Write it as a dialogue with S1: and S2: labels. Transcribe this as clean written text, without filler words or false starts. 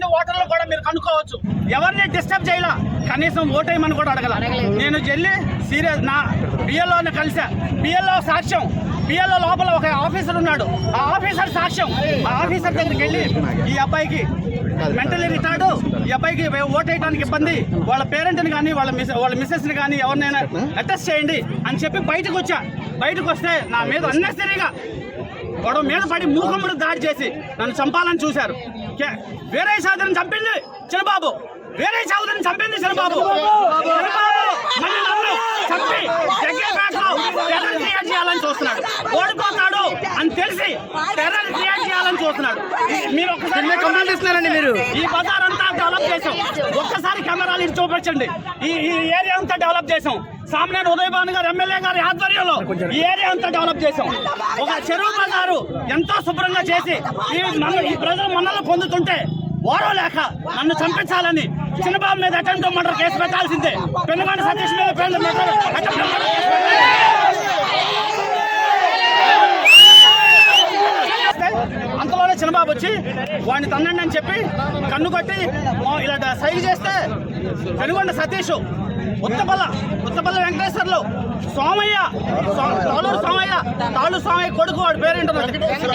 S1: మంది ఓటర్లు కూడా మీరు కనుక్కోవచ్చు. ఎవరిని డిస్టర్బ్ చేయాల, కనీసం ఓటేయమని కూడా అడగల. నేను వెళ్ళి సీరియస్ నా బిఎల్ఓని కలిసా. బిఎల్ఓ సాక్ష్యం, బిఎల్ఓ లోపల ఒక ఆఫీసర్ ఉన్నాడు, ఆ ఆఫీసర్ సాక్ష్యం. ఆ ఆఫీసర్ దగ్గరికి వెళ్ళి ఈ అబ్బాయికి మెంటలీ రిటార్డు, ఈ అబ్బాయికి ఓటేయడానికి ఇబ్బంది, వాళ్ళ పేరెంట్ని కానీ వాళ్ళ మిస్సెస్ని కానీ ఎవరినైనా అటెస్ట్ చేయండి అని చెప్పి బయటకు వచ్చా. బయటకు వస్తే నా మీద అన్నెసరీగా గొడవ మీద పడి మూకమ్మడు దాడి చేసి నన్ను చంపాలని చూశారు. వేరే సోదరుని చంపింది చిన్నబాబు, వేరే సోదరుని చంపింది చిన్నబాబు. మళ్ళీ నన్ను చంపి జగ్గేపేటలో టెర్రర్ క్రియేట్ చేయాలని చూస్తున్నాడు. ఓడిపోతాడు అని తెలిసి టెర్రర్ క్రియేట్ చేయాలని చూస్తున్నాడు. మీరు ఒక్కసారి కంప్లైంట్ ఇస్తున్నారండి. మీరు ఈ బజార్ అంతా డెవలప్ చేసాం, ఒక్కసారి కెమెరాలు ఇచ్చి చూపించండి. ఈ ఏరియా అంతా డెవలప్ చేసాం. సామ్నేని ఉదయభాను గారు ఎమ్మెల్యే గారి ఆధ్వర్యంలో ఈ ఏరియా అంతా డెవలప్ చేసాం. ఒక చెరువు బజారు ఎంతో శుభ్రంగా చేసి ఈ ప్రజలు మన్నలు పొందుతుంటే ఓరవలేక నన్ను చంపించాలని చిన్నబాబు మీద అటెంప్ట్ మర్డర్ కేసు పెట్టాల్సిందే. పెనుగొండ సతీష్ మీద అంతలోనే చిన్నబాబు వచ్చి వాడిని తన్నండి అని చెప్పి కన్ను కొట్టి ఇలా సైగ చేస్తే పెనుగొండ సతీష్, ఉత్తపల్ల వెంకటేశ్వర్లు, సోమయ్య, తాళూరు సోమయ్య కొడుకు, వాడి పేరేంటున్నాడు వెంకటేశ్వర